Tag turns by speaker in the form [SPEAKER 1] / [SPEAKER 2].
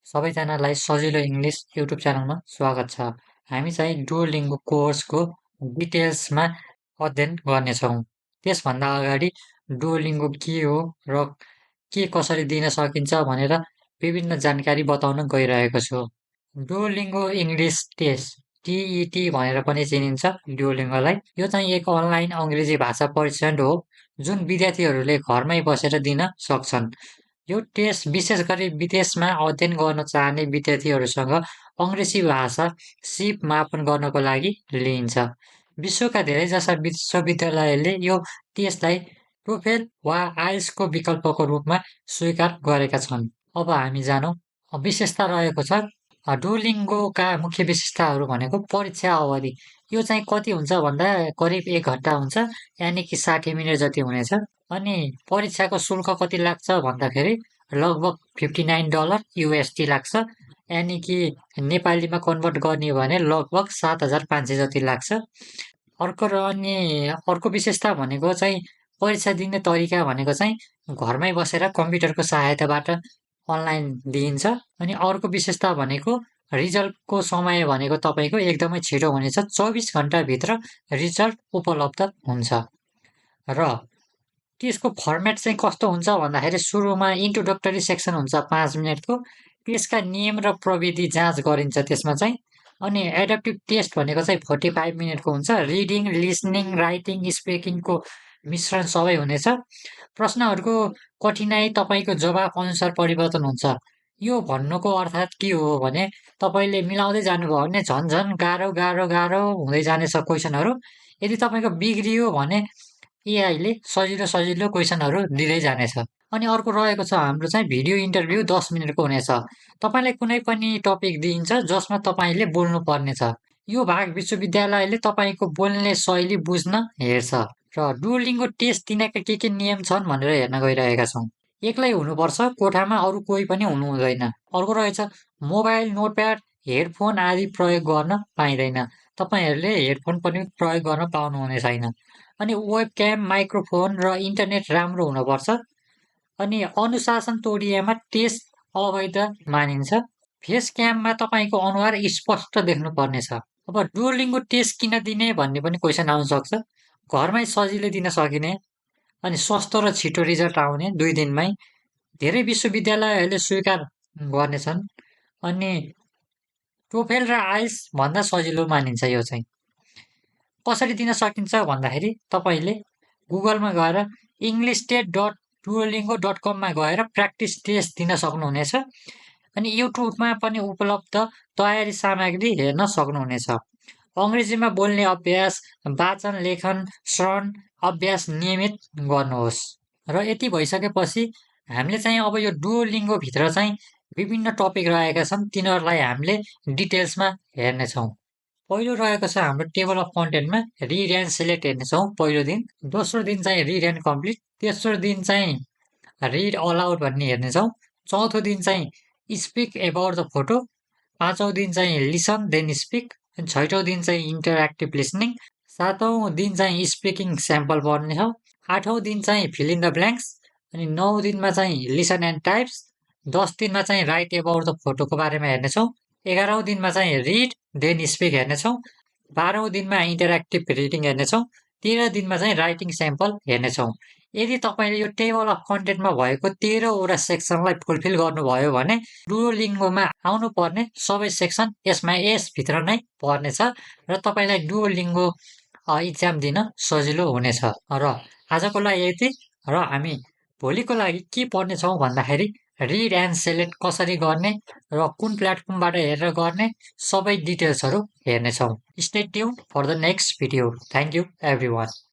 [SPEAKER 1] सबैजनालाई सजिलो English YouTube च्यानलमा स्वागत छ। हामी चाहिँ डुओलिङ्गो कोर्सको डिटेल्समा अध्ययन गर्नेछौँ। त्यसभन्दा अगाडि डुओलिङ्गो के हो र के कसरी दिन सकिन्छ भनेर विभिन्न जानकारी बताउन गइरहेको छु। डुओलिङ्गो इङ्ग्लिस टेस्ट टिइटी भनेर पनि चिनिन्छ डुओलिङ्गोलाई। यो चाहिँ एक अनलाइन अङ्ग्रेजी भाषा परीक्षण हो जुन विद्यार्थीहरूले घरमै बसेर दिन सक्छन्। यो टेस्ट विशेष गरी विदेशमा अध्ययन गर्न चाहने विद्यार्थीहरूसँग अङ्ग्रेजी भाषा सिप मापन गर्नको लागि लिइन्छ। विश्वका धेरैजसा विश्वविद्यालयले यो टेस्टलाई टोफेल वा आइएल्सको विकल्पको रूपमा स्वीकार गरेका छन्। अब हामी जानौँ विशेषता रहेको छ। डुओलिङ्गोका मुख्य विशेषताहरू भनेको परीक्षा अवधि। यो चाहिँ कति हुन्छ भन्दा करिब 1 घण्टा हुन्छ, यानि कि 60 मिनट जति हुनेछ। अनि परीक्षाको शुल्क कति लाग्छ भन्दाखेरि लगभग $59 USD लाग्छ, यानि कि नेपालीमा कन्भर्ट गर्ने हो भने लगभग 7,500 जति लाग्छ। अर्को विशेषता भनेको चाहिँ परीक्षा दिने तरिका भनेको चाहिँ घरमै बसेर कम्प्युटरको सहायताबाट अनलाइन दिइन्छ। अनि अर्को विशेषता भनेको रिजल्टको समय भनेको तपाईँको एकदमै छिटो हुनेछ। 24 घण्टाभित्र रिजल्ट उपलब्ध हुन्छ। र त्यसको फर्मेट चाहिँ कस्तो हुन्छ भन्दाखेरि सुरुमा इन्ट्रोडक्टरी सेक्सन हुन्छ 5 मिनटको। त्यसका नियम र प्रविधि जाँच गरिन्छ त्यसमा चाहिँ। अनि एडप्टिभ टेस्ट भनेको चाहिँ 45 मिनटको हुन्छ। रिडिङ, लिसनिङ, राइटिङ, स्पिकिङको मिश्रण सबै हुनेछ। प्रश्नहरूको कठिनाइ तपाईँको जवाफ अनुसार परिवर्तन हुन्छ। यो भन्नुको अर्थात् के हो भने तपाईँले मिलाउँदै जानुभयो भने झन् गाह्रो गाह्रो गाह्रो हुँदै जानेछ क्वेसनहरू। यदि तपाईँको बिग्रियो भने एआईले सजिलो क्वेसनहरू दिँदै जानेछ। अनि अर्को रहेको छ हाम्रो चाहिँ भिडियो इन्टरभ्यू 10 मिनटको हुनेछ। तपाईँलाई कुनै पनि टपिक दिइन्छ जसमा तपाईँले बोल्नु पर्नेछ। यो भाग विश्वविद्यालयले तपाईँको बोल्ने शैली बुझ्न हेर्छ। र डुओलिङ्गो टेस्ट दिनका के नियम छन् भनेर हेर्न गइरहेका छौँ। एक्लै हुनुपर्छ, कोठामा अरू कोही पनि हुनु हुँदैन। अर्को रहेछ मोबाइल, नोटप्याड, हेडफोन आदि प्रयोग गर्न पाइँदैन। तपाईँहरूले हेडफोन पनि प्रयोग गर्न पाउनुहुने छैन। अनि वेबक्याम, माइक्रोफोन र इन्टरनेट राम्रो हुनुपर्छ। अनि अनुशासन तोडिएमा टेस्ट अवैध मानिन्छ। फेस क्याममा तपाईँको अनुहार स्पष्ट देख्नु पर्नेछ। अब डुओलिङ्गो टेस्ट किन दिने भन्ने पनि क्वेसन आउन सक्छ। घरमै सजिलै दिन सकिने अनि सस्तो र छिटो रिजल्ट आउने 2 दिनमै धेरै विश्वविद्यालयहरूले स्वीकार गर्नेछन्। अनि टोफेल र आइल्स भन्दा सजिलो मानिन्छ। यो चाहिँ कसरी दिन सकिन्छ भन्दाखेरि तपाईँले गुगलमा गएर englishstate.duolingo.com मा गएर प्र्याक्टिस टेस्ट दिन सक्नुहुनेछ। अनि युट्युबमा पनि उपलब्ध तयारी सामग्री हेर्न सक्नुहुनेछ। अङ्ग्रेजीमा बोल्ने अभ्यास, वाचन, लेखन, श्रवण अभ्यास नियमित गर्नुहोस्। र यति भइसकेपछि हामीले चाहिँ अब यो डुओलिङ्गोभित्र चाहिँ विभिन्न टपिक रहेका छन्, तिनीहरूलाई हामीले डिटेल्समा हेर्नेछौँ। पहिलो रहेको छ हाम्रो टेबल अफ कन्टेन्टमा रिड एन्ड सिलेक्ट हेर्नेछौँ पहिलो दिन। दोस्रो दिन चाहिँ रिड एन्ड कम्प्लिट। तेस्रो दिन चाहिँ रिड अलाउड भन्ने हेर्नेछौँ। चौथो दिन चाहिँ स्पिक एबाउट द फोटो। पाँचौँ दिन चाहिँ लिसन देन स्पिक। छैटौँ दिन चाहिँ इन्टरेक्टिभ लिसनिङ। सातौँ दिन चाहिँ स्पिकिङ स्याम्पल पढ्ने छ। आठौँ दिन चाहिँ फिल इन द ब्ल्याङ्क्स। अनि 9 दिनमा चाहिँ लिसन एन्ड टाइप्स। 10 दिनमा चाहिँ राइट एबाउट द फोटोको बारेमा हेर्नेछौँ। 11औँ दिनमा चाहिँ रिड देन स्पिक हेर्नेछौँ। 12औँ दिनमा इन्टरेक्टिभ रिडिङ हेर्नेछौँ। 13 दिनमा चाहिँ राइटिङ स्याम्पल हेर्नेछौँ। यदि तपाईँले यो टेबल अफ कन्टेन्टमा भएको 13वटा सेक्सनलाई फुलफिल गर्नुभयो भने डुओलिङ्गोमा आउनुपर्ने सबै सेक्सन यसभित्र नै पर्नेछ र तपाईँलाई डुओलिङ्गो इक्जाम दिन सजिलो हुनेछ। र आजको लागि यति। र हामी भोलिको लागि के पढ्नेछौँ भन्दाखेरि रिड एन्ड सिलेक्ट कसरी गर्ने र कुन प्लेटफर्मबाट हेरेर गर्ने सबै डिटेल्सहरू हेर्नेछौँ। Stay tuned for the next video. Thank you everyone.